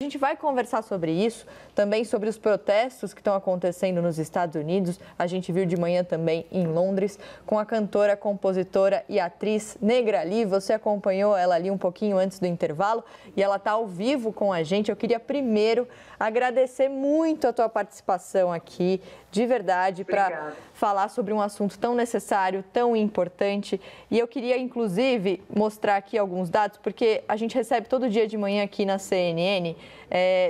gente vai conversar sobre isso, também sobre os protestos que estão acontecendo nos Estados Unidos. A gente viu de manhã também em Londres, com a cantora, compositora e atriz Negrali. Você acompanhou ela ali um pouquinho antes do intervalo e ela está ao vivo com a gente. Eu queria primeiro agradecer muito a tua participação aqui, de verdade, para falar sobre um assunto tão necessário, tão importante. E eu queria, inclusive, mostrar aqui alguns dados, porque a gente recebe todo dia de manhã aqui na CNN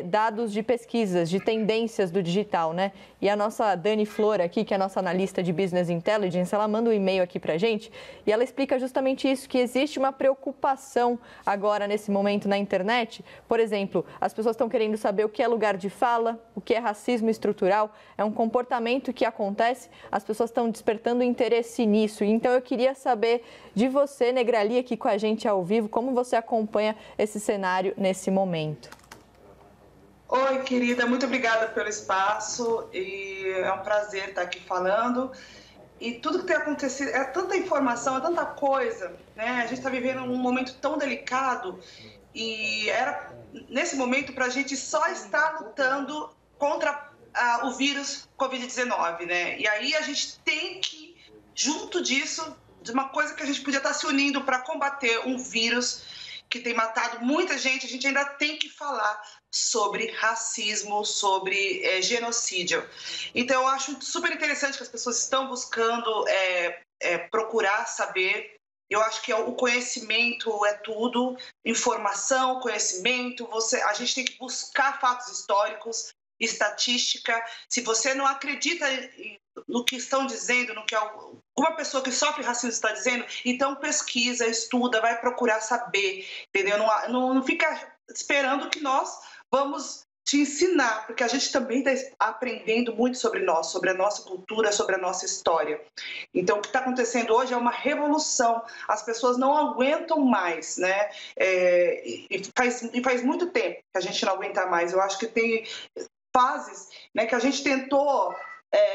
dados de pesquisas, de tendências do digital, né? E a nossa Dani Flor aqui, que é a nossa analista de Business Intelligence, ela manda um e-mail aqui pra gente e ela explica justamente isso, que existe uma preocupação agora nesse momento na internet. Por exemplo, as pessoas estão querendo saber o que é lugar de fala, o que é racismo estrutural, é um comportamento que acontece, as pessoas estão despertando interesse nisso. Então eu queria saber de você, Negrali, aqui com a gente ao vivo, como você acompanha esse cenário nesse momento. Oi, querida, muito obrigada pelo espaço e é um prazer estar aqui falando. E tudo que tem acontecido, é tanta informação, é tanta coisa, né? A gente está vivendo um momento tão delicado e era nesse momento para a gente só estar lutando contra o vírus Covid-19, né? E aí a gente tem que, junto disso, de uma coisa que a gente podia estar se unindo para combater um vírus que tem matado muita gente, a gente ainda tem que falar sobre racismo, sobre genocídio. Então, eu acho super interessante que as pessoas estão buscando procurar saber. Eu acho que o conhecimento é tudo, informação, conhecimento. A gente tem que buscar fatos históricos, estatística. Se você não acredita no que estão dizendo, no que alguma pessoa que sofre racismo está dizendo, então pesquisa, estuda, vai procurar saber, entendeu? Não fica esperando que nós vamos te ensinar, porque a gente também está aprendendo muito sobre nós, sobre a nossa cultura, sobre a nossa história. Então, o que está acontecendo hoje é uma revolução. As pessoas não aguentam mais, né? E faz muito tempo que a gente não aguenta mais. Eu acho que tem fases, né, que a gente tentou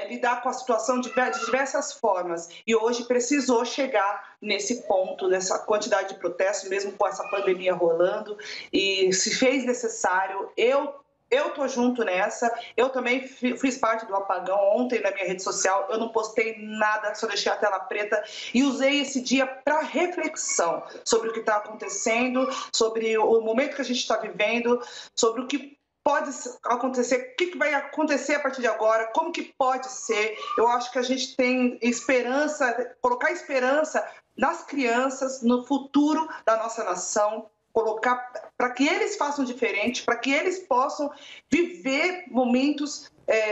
lidar com a situação de diversas formas e hoje precisou chegar nesse ponto, nessa quantidade de protestos, mesmo com essa pandemia rolando, e se fez necessário. Eu tô junto nessa. Eu também fiz parte do apagão ontem na minha rede social. Eu não postei nada, só deixei a tela preta e usei esse dia para reflexão sobre o que está acontecendo, sobre o momento que a gente está vivendo, sobre o que pode acontecer, o que vai acontecer a partir de agora, como que pode ser. Eu acho que a gente tem esperança, colocar esperança nas crianças, no futuro da nossa nação, colocar para que eles façam diferente, para que eles possam viver momentos,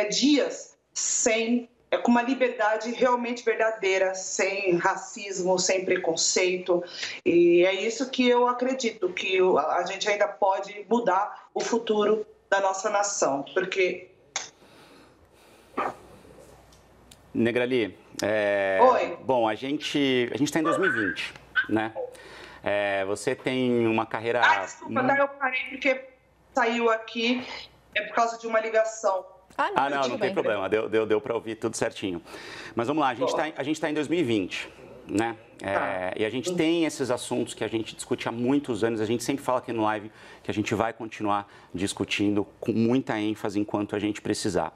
dias, com uma liberdade realmente verdadeira, sem racismo, sem preconceito. E é isso que eu acredito, que a gente ainda pode mudar o futuro da nossa nação, porque... Negrali, Oi. Bom, a gente está em 2020, né? Você tem uma carreira... Desculpa, eu parei porque saiu aqui, por causa de uma ligação. Não tem problema, deu para ouvir tudo certinho. Mas vamos lá, a gente está em 2020, né? E a gente tem esses assuntos que a gente discute há muitos anos, a gente sempre fala aqui no live que a gente vai continuar discutindo com muita ênfase enquanto a gente precisar.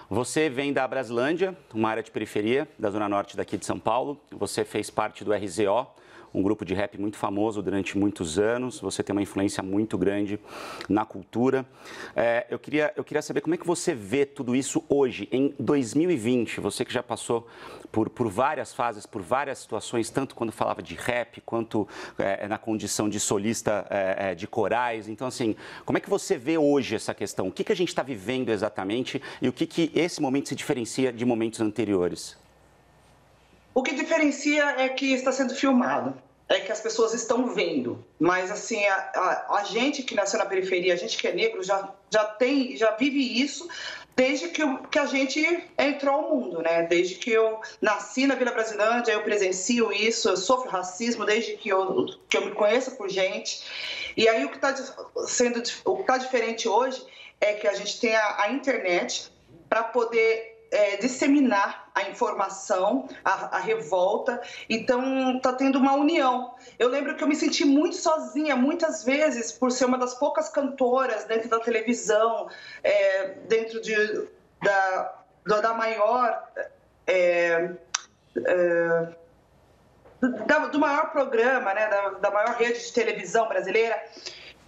Você vem da Brasilândia, uma área de periferia da Zona Norte daqui de São Paulo, você fez parte do RZO, um grupo de rap muito famoso durante muitos anos, você tem uma influência muito grande na cultura. Eu queria saber como é que você vê tudo isso hoje, em 2020, você que já passou por várias fases, por várias situações, tanto quando falava de rap, quanto na condição de solista de corais. Então, assim, como é que você vê hoje essa questão? O que a gente está vivendo exatamente e o que esse momento se diferencia de momentos anteriores? O que diferencia é que está sendo filmado, é que as pessoas estão vendo. Mas, assim, a gente que nasceu na periferia, a gente que é negro, já vive isso desde que a gente entrou ao mundo, né? Desde que eu nasci na Vila Brasilândia, eu presencio isso, eu sofro racismo desde que eu me conheço por gente. E aí o que está diferente hoje é que a gente tem a internet para poder disseminar a informação, a revolta. Então, está tendo uma união. Eu lembro que eu me senti muito sozinha, muitas vezes, por ser uma das poucas cantoras dentro da televisão, dentro da maior... do maior programa, né, da maior rede de televisão brasileira.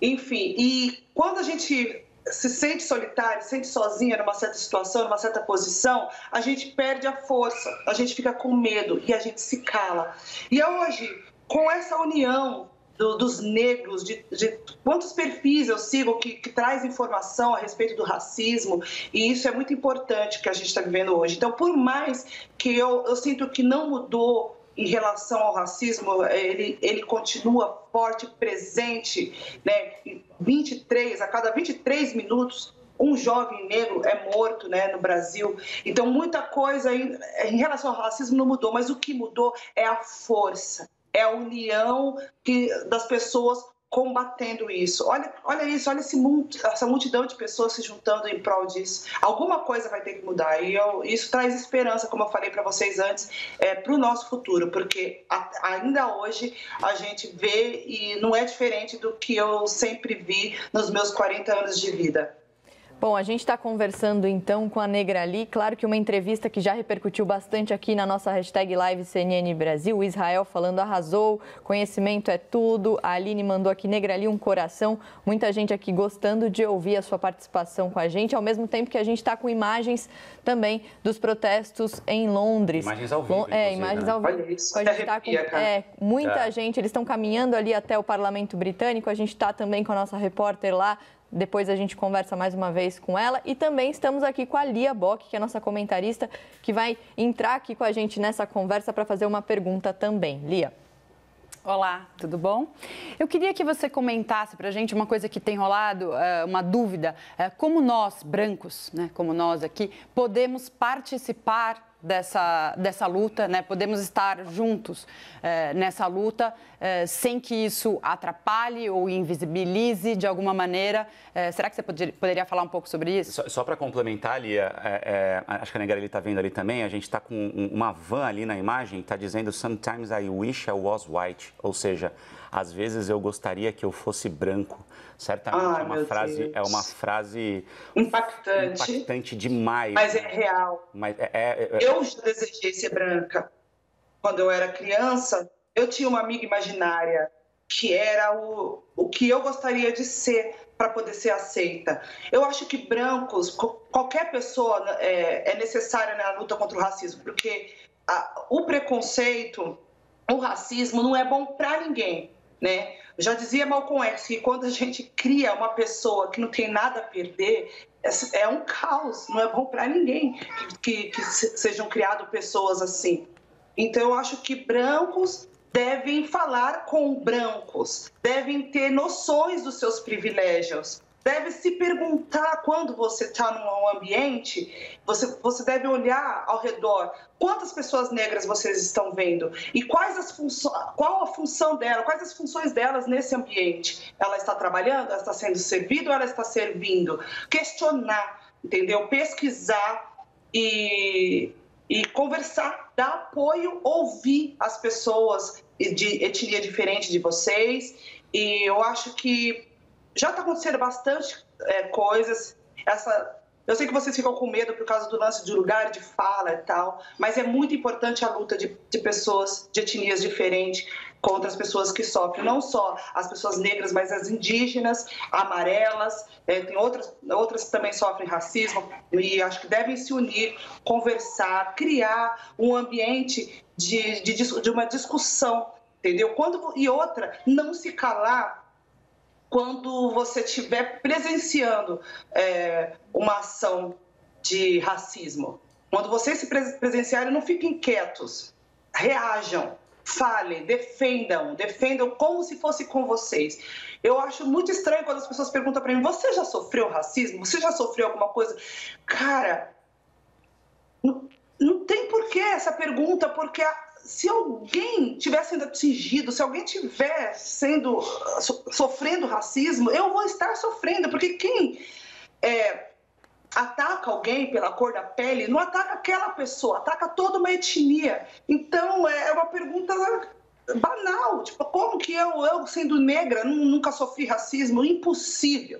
Enfim, e quando a gente se sente solitário, se sente sozinha numa certa situação, numa certa posição, a gente perde a força, a gente fica com medo e a gente se cala. E hoje, com essa união dos negros, de quantos perfis eu sigo que traz informação a respeito do racismo, e isso é muito importante que a gente está vivendo hoje. Então, por mais que eu sinto que não mudou em relação ao racismo, ele continua forte, presente, né? A cada 23 minutos, um jovem negro é morto, né, no Brasil. Então, muita coisa em relação ao racismo não mudou, mas o que mudou é a força, é a união das pessoas combatendo isso. Olha isso, olha essa multidão de pessoas se juntando em prol disso. Alguma coisa vai ter que mudar. E isso traz esperança, como eu falei para vocês antes, para o nosso futuro, porque ainda hoje a gente vê e não é diferente do que eu sempre vi nos meus 40 anos de vida. Bom, a gente está conversando então com a Negrali, claro que uma entrevista que já repercutiu bastante aqui na nossa hashtag Live CNN Brasil, o Israel falando arrasou, conhecimento é tudo, a Aline mandou aqui Negrali um coração, muita gente aqui gostando de ouvir a sua participação com a gente, ao mesmo tempo que a gente está com imagens também dos protestos em Londres. Imagens ao vivo, imagens ao vivo. Olha isso, a gente está com muita gente, eles estão caminhando ali até o Parlamento Britânico, a gente está também com a nossa repórter lá. Depois a gente conversa mais uma vez com ela e também estamos aqui com a Lia Bock, que é a nossa comentarista, que vai entrar aqui com a gente nessa conversa para fazer uma pergunta também. Lia. Olá, tudo bom? Eu queria que você comentasse para a gente uma coisa que tem rolado, uma dúvida, como nós, brancos, né, como nós aqui, podemos participar dessa luta, né? Podemos estar juntos nessa luta sem que isso atrapalhe ou invisibilize de alguma maneira. Será que você poderia falar um pouco sobre isso? Só para complementar, Lia, acho que a Negrali está vendo ali também, a gente está com uma van ali na imagem, está dizendo "Sometimes I wish I was white", ou seja, às vezes eu gostaria que eu fosse branco. Certamente é uma frase impactante demais. Mas é real. Eu já desejei ser branca. Quando eu era criança, eu tinha uma amiga imaginária que era o que eu gostaria de ser para poder ser aceita. Eu acho que brancos, qualquer pessoa é necessária na luta contra o racismo, porque o preconceito, o racismo não é bom para ninguém, né? Já dizia Malcolm X que quando a gente cria uma pessoa que não tem nada a perder, é um caos, não é bom para ninguém que sejam criadas pessoas assim. Então, eu acho que brancos devem falar com brancos, devem ter noções dos seus privilégios, deve se perguntar quando você está num ambiente, você deve olhar ao redor, quantas pessoas negras vocês estão vendo e qual a função dela, quais as funções delas nesse ambiente. Ela está trabalhando, ela está sendo servida ou ela está servindo? Questionar, entendeu? Pesquisar e conversar, dar apoio, ouvir as pessoas de etnia diferente de vocês. E eu acho que já está acontecendo bastante coisas. Eu sei que vocês ficam com medo por causa do lance de lugar de fala e tal, mas é muito importante a luta de pessoas de etnias diferentes contra as pessoas que sofrem, não só as pessoas negras, mas as indígenas, amarelas, tem outras que também sofrem racismo, e acho que devem se unir, conversar, criar um ambiente de uma discussão, entendeu? E outra, não se calar quando você estiver presenciando uma ação de racismo. Quando vocês se presenciarem, não fiquem quietos, reajam, falem, defendam como se fosse com vocês. Eu acho muito estranho quando as pessoas perguntam para mim, você já sofreu racismo? Você já sofreu alguma coisa? Cara, não tem porquê essa pergunta, porque se alguém estiver sendo atingido, se alguém estiver sofrendo racismo, eu vou estar sofrendo, porque quem ataca alguém pela cor da pele, não ataca aquela pessoa, ataca toda uma etnia. Então, é uma pergunta banal, tipo, como que eu sendo negra, nunca sofri racismo? Impossível.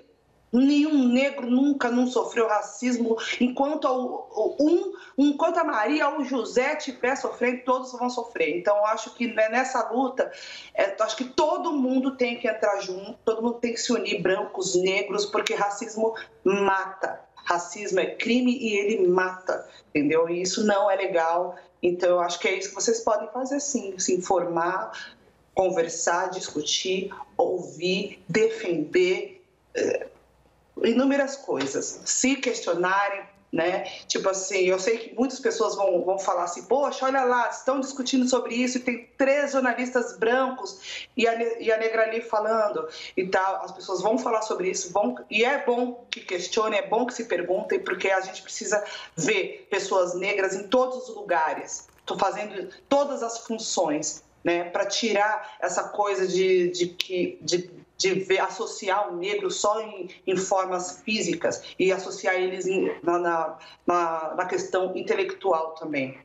Nenhum negro nunca não sofreu racismo, enquanto a Maria ou o José estiver sofrendo, todos vão sofrer. Então, eu acho que nessa luta, acho que todo mundo tem que entrar junto, todo mundo tem que se unir, brancos, negros, porque racismo mata. Racismo é crime e ele mata, entendeu? E isso não é legal. Então, eu acho que é isso que vocês podem fazer, sim, se informar, conversar, discutir, ouvir, defender, inúmeras coisas, se questionarem, né? Tipo assim, eu sei que muitas pessoas vão falar assim, poxa, olha lá, estão discutindo sobre isso e tem 3 jornalistas brancos e a Negrali falando e tal. As pessoas vão falar sobre isso, e é bom que questionem, é bom que se perguntem, porque a gente precisa ver pessoas negras em todos os lugares. Estou fazendo todas as funções, né? Para tirar essa coisa de associar o negro só em formas físicas e associar eles na questão intelectual também.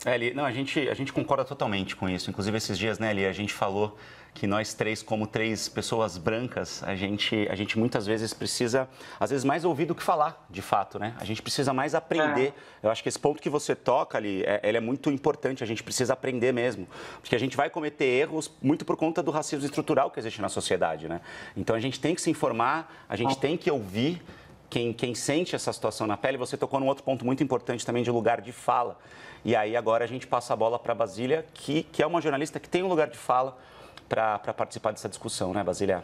Eli, não, a gente concorda totalmente com isso. Inclusive, esses dias, né, Eli, a gente falou que nós 3, como 3 pessoas brancas, a gente muitas vezes precisa, às vezes, mais ouvir do que falar, de fato, né? A gente precisa mais aprender. Eu acho que esse ponto que você toca ali, ele é muito importante, a gente precisa aprender mesmo. Porque a gente vai cometer erros muito por conta do racismo estrutural que existe na sociedade, né? Então, a gente tem que se informar, a gente tem que ouvir quem sente essa situação na pele. Você tocou num outro ponto muito importante também de lugar de fala. E aí, agora, a gente passa a bola para a Basília, que é uma jornalista que tem um lugar de fala para participar dessa discussão, né, Basília?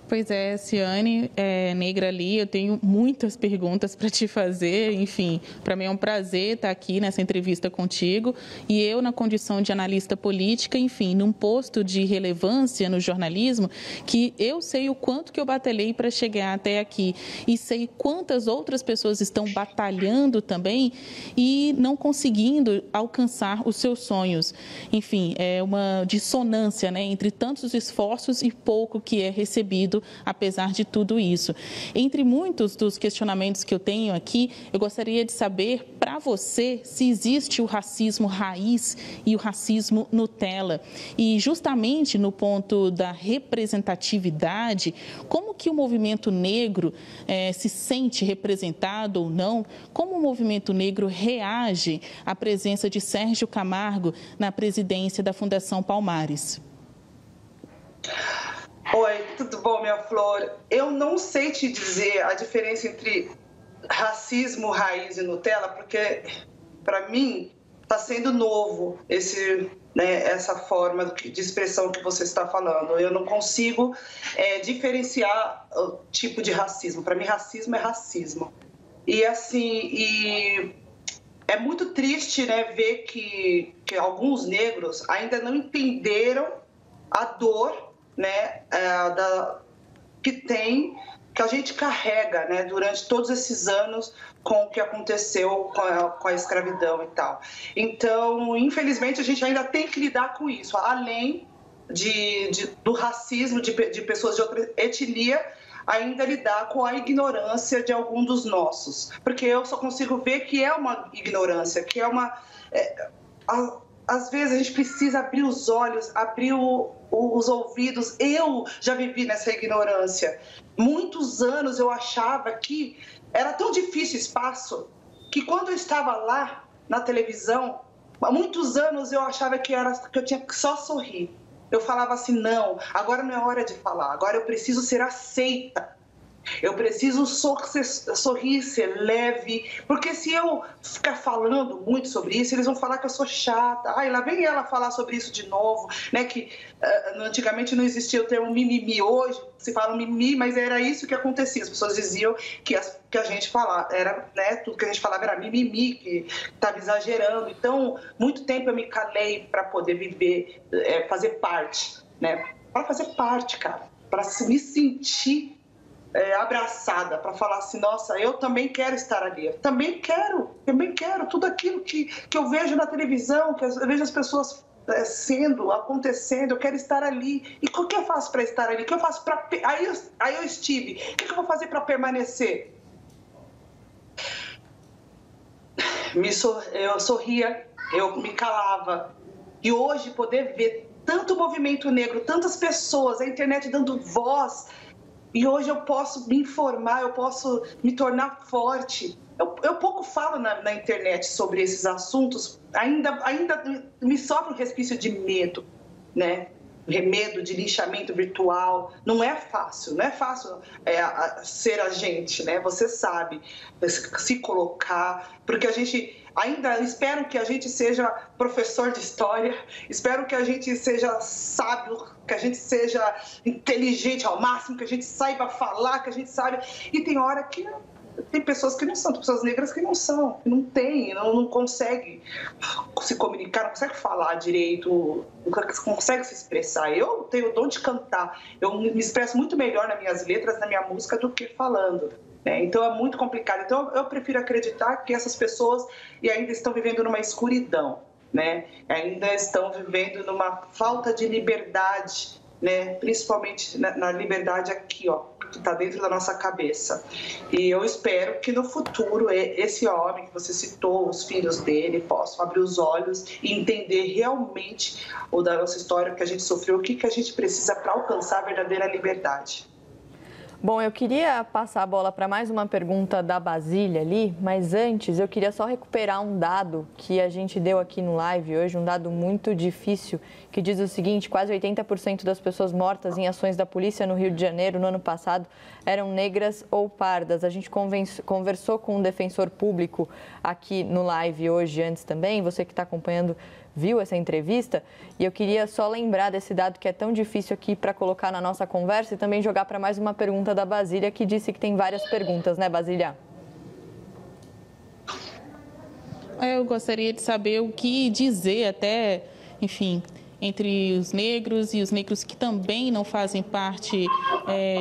Pois é, Ciane, Negrali, eu tenho muitas perguntas para te fazer. Enfim, para mim é um prazer estar aqui nessa entrevista contigo. E eu, na condição de analista política, enfim, num posto de relevância no jornalismo, que eu sei o quanto que eu batalhei para chegar até aqui. E sei quantas outras pessoas estão batalhando também e não conseguindo alcançar os seus sonhos. Enfim, é uma dissonância, né, entre tantos esforços e pouco que é recebido apesar de tudo isso. Entre muitos dos questionamentos que eu tenho aqui, eu gostaria de saber, para você, se existe o racismo raiz e o racismo Nutella. E justamente no ponto da representatividade, como que o movimento negro se sente representado ou não? Como o movimento negro reage à presença de Sérgio Camargo na presidência da Fundação Palmares? Oi, tudo bom, minha flor? Eu não sei te dizer a diferença entre racismo, raiz e Nutella, porque, para mim, está sendo novo essa forma de expressão que você está falando. Eu não consigo diferenciar o tipo de racismo. Para mim, racismo é racismo. E, assim, é muito triste, né, ver que alguns negros ainda não entenderam a dor, né, que a gente carrega, né, durante todos esses anos com o que aconteceu com a escravidão e tal. Então, infelizmente, a gente ainda tem que lidar com isso, além do racismo de pessoas de outra etnia, ainda lidar com a ignorância de algum dos nossos, porque eu só consigo ver que é uma ignorância, que é uma... Às vezes a gente precisa abrir os olhos, abrir os ouvidos. Eu já vivi nessa ignorância. Muitos anos eu achava que era tão difícil o espaço, que quando eu estava lá na televisão, há muitos anos eu achava que eu tinha que só sorrir. Eu falava assim, não, agora não é hora de falar, agora eu preciso ser aceita. Eu preciso sorrir, ser leve, porque se eu ficar falando muito sobre isso, eles vão falar que eu sou chata. Ai, lá vem ela falar sobre isso de novo, né? Que antigamente não existia o termo mimimi, hoje se fala mimimi, mas era isso que acontecia. As pessoas diziam que a gente falava, né? Tudo que a gente falava era mimimi, que estava exagerando. Então, muito tempo eu me calei para poder viver, fazer parte, né? Para fazer parte, cara, para me sentir abraçada, para falar assim, nossa, eu também quero estar ali, eu também quero tudo aquilo que eu vejo na televisão, que eu vejo as pessoas acontecendo, eu quero estar ali. E o que eu faço para estar ali? O que eu faço para... Aí eu estive. O que eu vou fazer para permanecer? Eu sorria, eu me calava. E hoje poder ver tanto movimento negro, tantas pessoas, a internet dando voz, e hoje eu posso me informar, eu posso me tornar forte. Eu pouco falo na internet sobre esses assuntos, ainda me sofre um resquício de medo, né? Medo de linchamento virtual. Não é fácil ser a gente, né? Você sabe se colocar, porque a gente ainda espero que a gente seja professor de história, espero que a gente seja sábio, que a gente seja inteligente ao máximo, que a gente saiba falar, que a gente sabe. E tem hora que tem pessoas que não são, tem pessoas negras que não são, que não conseguem se comunicar, não conseguem falar direito, não conseguem se expressar. Eu tenho o dom de cantar, eu me expresso muito melhor nas minhas letras, na minha música, do que falando. Então é muito complicado. Então eu prefiro acreditar que essas pessoas ainda estão vivendo numa escuridão, né? Ainda estão vivendo numa falta de liberdade, né? Principalmente na liberdade aqui, que está dentro da nossa cabeça. E eu espero que no futuro esse homem que você citou, os filhos dele, possam abrir os olhos e entender realmente da nossa história, que a gente sofreu, o que a gente precisa para alcançar a verdadeira liberdade. Bom, eu queria passar a bola para mais uma pergunta da Basília ali, mas antes eu queria só recuperar um dado que a gente deu aqui no live hoje, um dado muito difícil, que diz o seguinte: quase 80% das pessoas mortas em ações da polícia no Rio de Janeiro no ano passado eram negras ou pardas. A gente conversou com um defensor público aqui no live hoje antes também, você que está acompanhando viu essa entrevista, e eu queria só lembrar desse dado que é tão difícil aqui para colocar na nossa conversa e também jogar para mais uma pergunta da Basília, que disse que tem várias perguntas, né, Basília? Eu gostaria de saber o que dizer até, enfim, entre os negros e os negros que também não fazem parte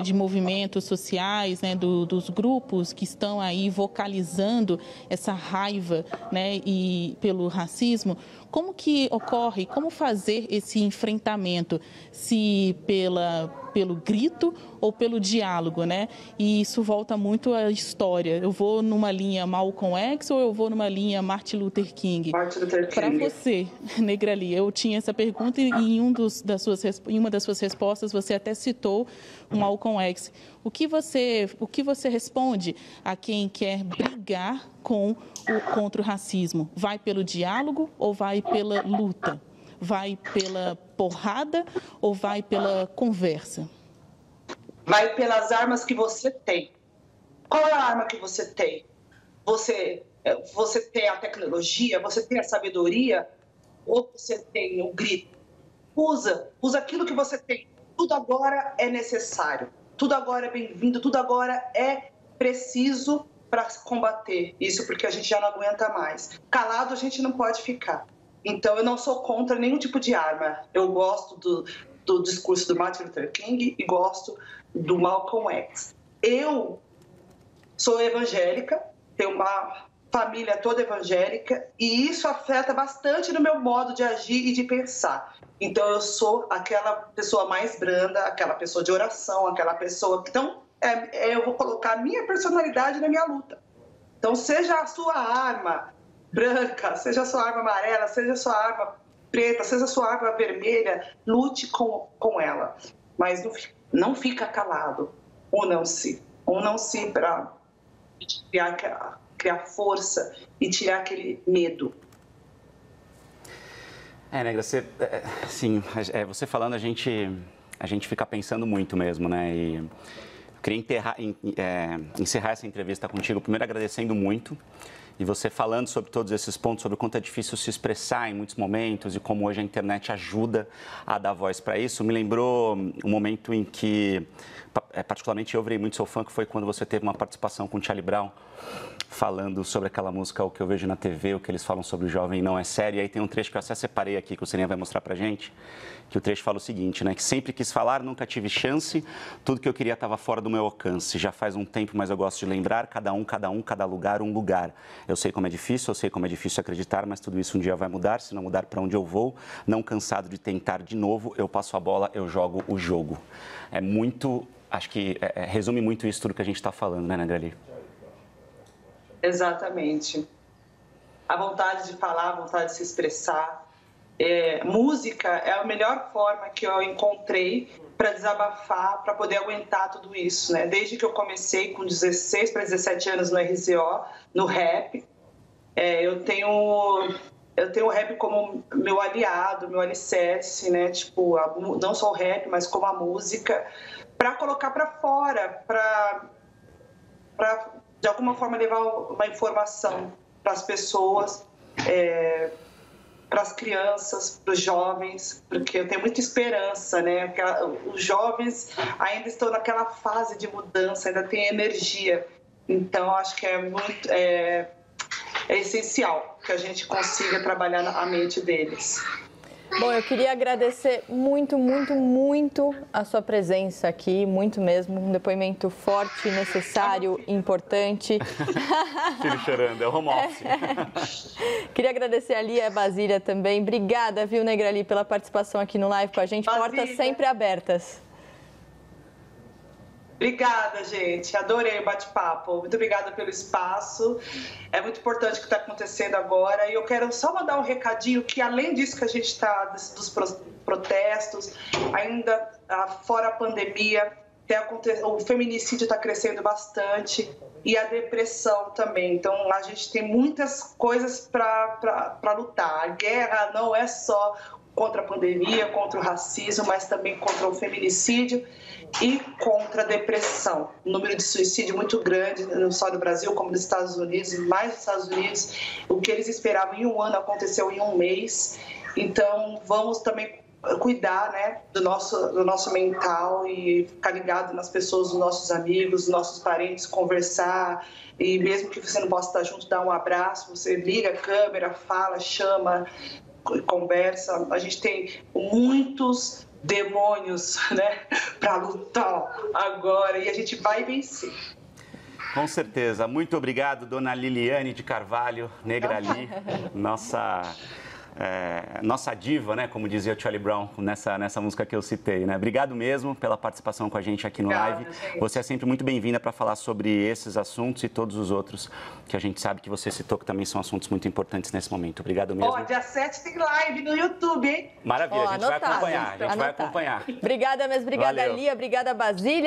de movimentos sociais, né, dos grupos que estão aí vocalizando essa raiva, né, e pelo racismo. Como que ocorre, como fazer esse enfrentamento, se pelo grito ou pelo diálogo, né? E isso volta muito à história. Eu vou numa linha Malcolm X ou eu vou numa linha Martin Luther King? Para você, Negrali, eu tinha essa pergunta e em uma das suas respostas você até citou o Malcolm X. O que você responde a quem quer brigar contra o racismo? Vai pelo diálogo ou vai pela luta? Vai pela porrada ou vai pela conversa? Vai pelas armas que você tem. Qual é a arma que você tem? Você tem a tecnologia? Você tem a sabedoria? Ou você tem o grito? Usa aquilo que você tem. Tudo agora é necessário. Tudo agora é bem-vindo. Tudo agora é preciso para combater isso, porque a gente já não aguenta mais. Calado a gente não pode ficar. Então, eu não sou contra nenhum tipo de arma. Eu gosto do discurso do Martin Luther King e gosto do Malcolm X. Eu sou evangélica, tenho uma família toda evangélica e isso afeta bastante no meu modo de agir e de pensar. Então, eu sou aquela pessoa mais branda, aquela pessoa de oração, aquela pessoa que... Então, eu vou colocar a minha personalidade na minha luta. Então, seja a sua arma branca, seja a sua arma amarela, seja a sua arma preta, seja a sua arma vermelha, lute com ela. Mas não fica calado. Unam-se para criar força e tirar aquele medo. Negra, você falando, a gente fica pensando muito mesmo, né? E eu queria encerrar essa entrevista contigo, primeiro agradecendo muito, e você falando sobre todos esses pontos, sobre o quanto é difícil se expressar em muitos momentos e como hoje a internet ajuda a dar voz para isso, me lembrou um momento em que particularmente eu virei muito seu fã, que foi quando você teve uma participação com o Charlie Brown, falando sobre aquela música O Que Eu Vejo na TV, o que eles falam sobre o jovem não é sério. E aí tem um trecho que eu até separei aqui, que o Seninha vai mostrar pra gente, que o trecho fala o seguinte, né? Que sempre quis falar, nunca tive chance, tudo que eu queria estava fora do meu alcance. Já faz um tempo, mas eu gosto de lembrar, cada lugar, um lugar. Eu sei como é difícil acreditar, mas tudo isso um dia vai mudar, se não mudar para onde eu vou, não cansado de tentar de novo, eu passo a bola, eu jogo o jogo. É muito, acho que resume muito isso tudo que a gente está falando, né, Negrali? Exatamente. A vontade de falar, a vontade de se expressar. Música é a melhor forma que eu encontrei para desabafar, para poder aguentar tudo isso, né? Desde que eu comecei com 16 para 17 anos no RZO, no rap, eu tenho o rap como meu aliado, meu alicerce, né? Tipo, não só o rap, mas como a música, para colocar para fora, para de alguma forma levar uma informação para as pessoas, para as crianças, para os jovens, porque eu tenho muita esperança, né? Porque os jovens ainda estão naquela fase de mudança, ainda tem energia. Então, acho que é essencial que a gente consiga trabalhar a mente deles. Bom, eu queria agradecer muito, muito, muito a sua presença aqui, muito mesmo, um depoimento forte, necessário, importante. Filho chorando, é o home office. Queria agradecer a Lia Basília também. Obrigada, viu, Negrali, pela participação aqui no live com a gente. Portas sempre abertas. Obrigada, gente. Adorei o bate-papo. Muito obrigada pelo espaço. É muito importante o que está acontecendo agora. E eu quero só mandar um recadinho que, além disso que a gente está, dos protestos, ainda fora a pandemia, o feminicídio está crescendo bastante e a depressão também. Então, a gente tem muitas coisas para lutar. A guerra não é só contra a pandemia, contra o racismo, mas também contra o feminicídio e contra a depressão. O número de suicídio muito grande, não só no Brasil, como nos Estados Unidos, e mais nos Estados Unidos. O que eles esperavam em um ano aconteceu em um mês. Então, vamos também cuidar, né, do nosso mental e ficar ligado nas pessoas, nos nossos amigos, nos nossos parentes, conversar. E mesmo que você não possa estar junto, dá um abraço, você liga a câmera, fala, chama, conversa. A gente tem muitos demônios, né, para lutar agora e a gente vai vencer. Com certeza. Muito obrigado, dona Liliane de Carvalho, Negrali, nossa diva, né, como dizia o Charlie Brown nessa música que eu citei, né? Obrigado mesmo pela participação com a gente aqui no live. Gente. Você é sempre muito bem-vinda para falar sobre esses assuntos e todos os outros que a gente sabe que você citou, que também são assuntos muito importantes nesse momento. Obrigado mesmo. Dia 7 tem live no YouTube, hein? Maravilha, a gente vai acompanhar. Obrigada mesmo, obrigada, Lia, obrigada, Basília.